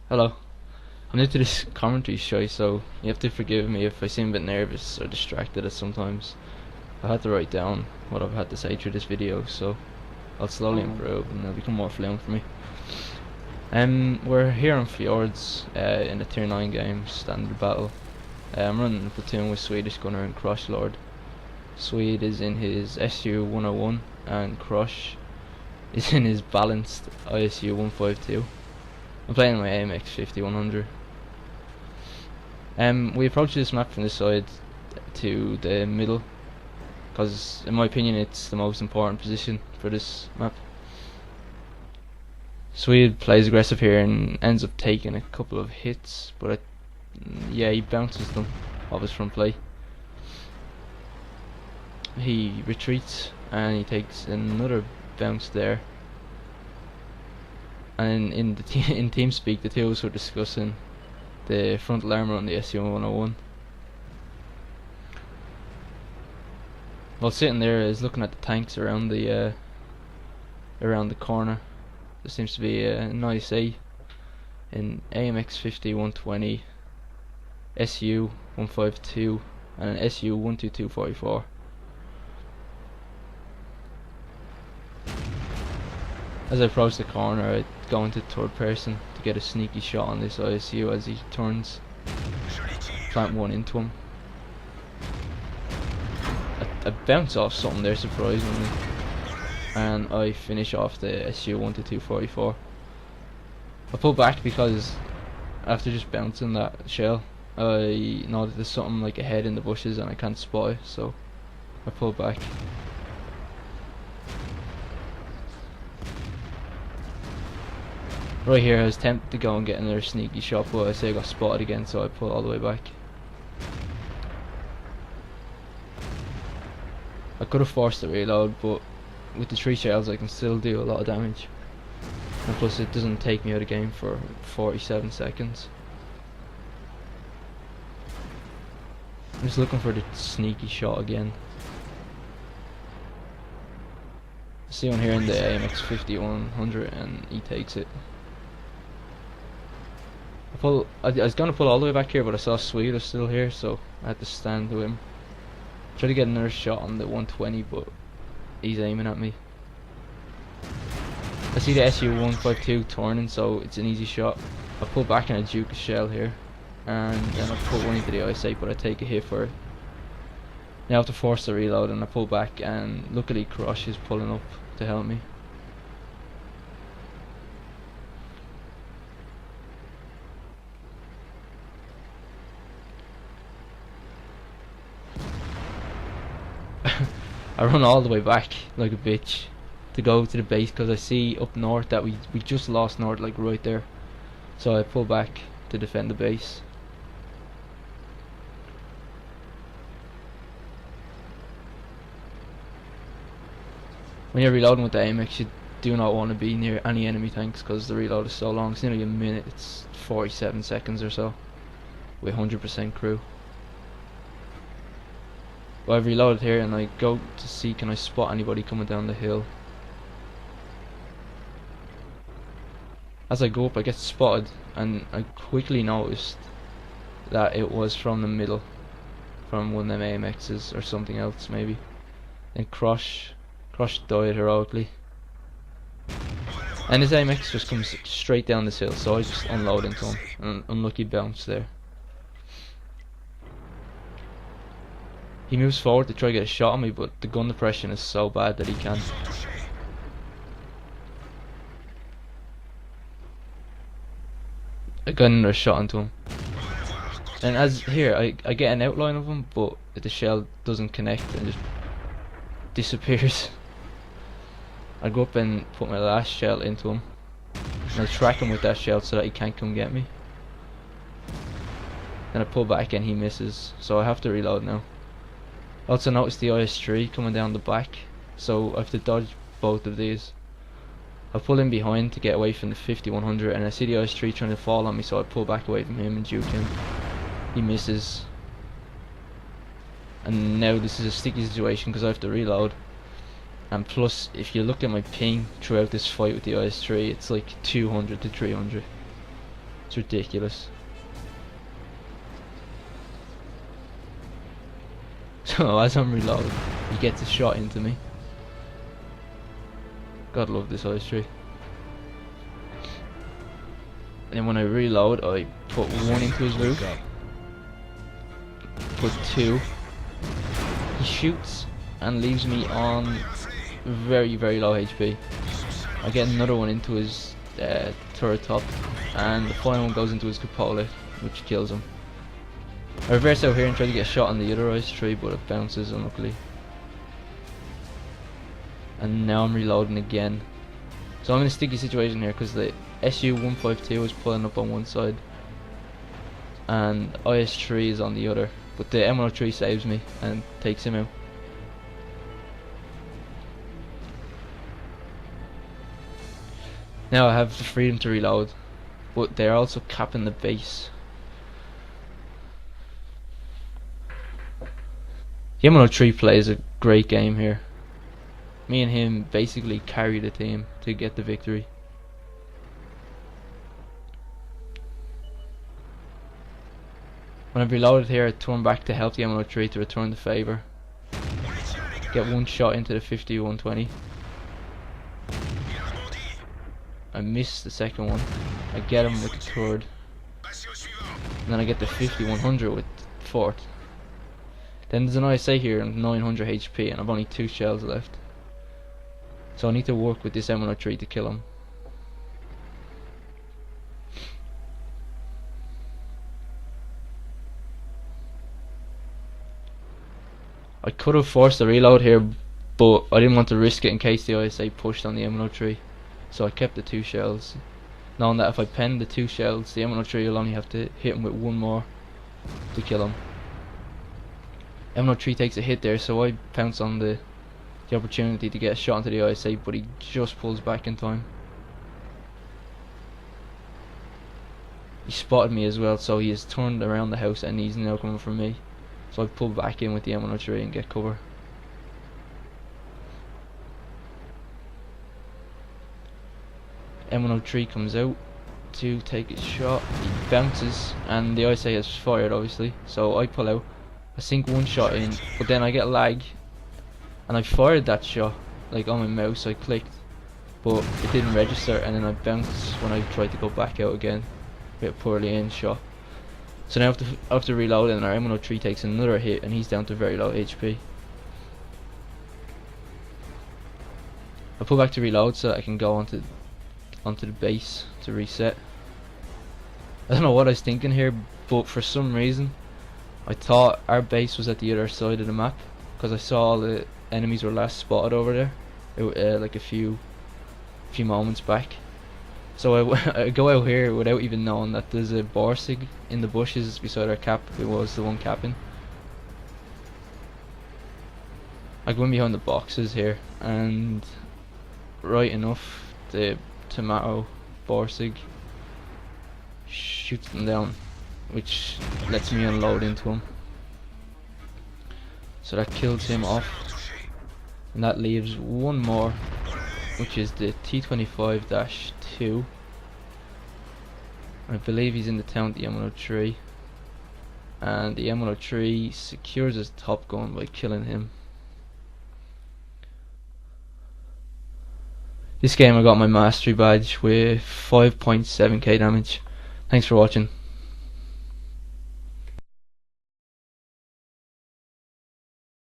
Hello. I'm new to this commentary show, so you have to forgive me if I seem a bit nervous or distracted at sometimes. I had to write down what I've had to say through this video, so I'll slowly improve and it'll become more fluent for me. We're here on Fjords in a tier 9 game, standard battle. I'm running a platoon with Swedish Gunner and Crush Lord. Swede is in his SU 101 and Crush is in his balanced ISU 152. I'm playing my AMX 5100. We approach this map from this side to the middle, because in my opinion it's the most important position for this map. Swede plays aggressive here and ends up taking a couple of hits, but yeah, he bounces them off his front play. He retreats and he takes another bounce there. And in TeamSpeak, the two of us were discussing the frontal armor on the SU-101. While sitting there, I was looking at the tanks around the corner. There seems to be an ISA, an AMX 50-120, SU-152, and an SU-122-44. As I approach the corner, I go into third person to get a sneaky shot on this ISU as he turns. Plant one into him. I bounce off something there surprisingly, and I finish off the SU-122-44. I pull back because after just bouncing that shell, I know that there's something like a head in the bushes and I can't spot it, so I pull back. Right here, I was tempted to go and get another sneaky shot, but I say I got spotted again, so I pull all the way back. I could have forced the reload, but with the 3 shells I can still do a lot of damage. And plus it doesn't take me out of the game for 47 seconds. I'm just looking for the sneaky shot again. I see one here in the AMX 5100 and he takes it. I was gonna pull all the way back here, but I saw Swede was still here, so I had to stand to him. Try to get another shot on the 120, but he's aiming at me. I see the SU-152 turning, so it's an easy shot. I pull back and I juke a shell here, and then I put one into the ISA, but I take a hit for it. Now I have to force the reload, and I pull back, and luckily Crush is pulling up to help me. I run all the way back like a bitch to go to the base, because I see up north that we just lost north, like right there. So I pull back to defend the base. When you're reloading with the AMX, you do not want to be near any enemy tanks because the reload is so long. It's nearly a minute. It's 47 seconds or so with 100% crew. Well, I've reloaded here and I go to see can I spot anybody coming down the hill. As I go up I get spotted, and I quickly noticed that it was from the middle, from one of them AMXs or something else maybe. And Crush died heroically. And his AMX just comes straight down this hill, so I just unload into him. An unlucky bounce there. He moves forward to try to get a shot on me, but the gun depression is so bad that he can't. I got another shot into him. And as here, I get an outline of him, but the shell doesn't connect and just disappears. I go up and put my last shell into him. And I track him with that shell so that he can't come get me. Then I pull back and he misses, so I have to reload now. I also noticed the IS-3 coming down the back, so I have to dodge both of these. I pull in behind to get away from the 5100, and I see the IS-3 trying to fall on me, so I pull back away from him and juke him. He misses. And now this is a sticky situation because I have to reload. And plus, if you look at my ping throughout this fight with the IS-3, it's like 200 to 300. It's ridiculous. So as I'm reloading, he gets a shot into me. God love this ice tree. And then when I reload, I put one into his roof. Put two. He shoots and leaves me on very low HP. I get another one into his turret top, and the final one goes into his cupola, which kills him. I reverse out here and try to get a shot on the other ice tree, but it bounces unluckily. And now I'm reloading again. So I'm in a sticky situation here because the SU-152 is pulling up on one side and IS-3 is on the other, but the M103 saves me and takes him out. Now I have the freedom to reload, but they're also capping the base. The M103 plays a great game here. Me and him basically carry the team to get the victory. When I've reloaded here, I turn back to help the M103 to return the favour. Get one shot into the 50-120. I miss the second one. I get him with the third. And then I get the 50-100 with the fourth. Then there's an ISA here and 900 HP and I've only 2 shells left. So I need to work with this M103 to kill him. I could have forced a reload here, but I didn't want to risk it in case the ISA pushed on the M103. So I kept the 2 shells, knowing that if I pen the 2 shells, the M103 will only have to hit him with one more to kill him. M103 takes a hit there, so I pounce on the opportunity to get a shot into the ISA, but he just pulls back in time. He spotted me as well, so he has turned around the house and he's now coming for me. So I pull back in with the M103 and get cover. M103 comes out to take his shot. He bounces and the ISA has fired obviously, so I pull out. I sink one shot in, but then I get lag and I fired that shot like on my mouse. I clicked but it didn't register, and then I bounced when I tried to go back out again with a poorly aimed shot. So now after reloading, our M103 takes another hit and he's down to very low HP. I pull back to reload so that I can go onto the base to reset. I don't know what I was thinking here, but for some reason I thought our base was at the other side of the map because I saw all the enemies were last spotted over there like a few moments back. So I go out here without even knowing that there's a Borsig in the bushes beside our cap, who was the one capping. I go in behind the boxes here, and right enough the tomato Borsig shoots them down, which lets me unload into him. So that kills him off, and that leaves one more, which is the T25-2. I believe he's in the town with the M103, and the M103 secures his top gun by killing him. This game I got my mastery badge with 5.7k damage. Thanks for watching.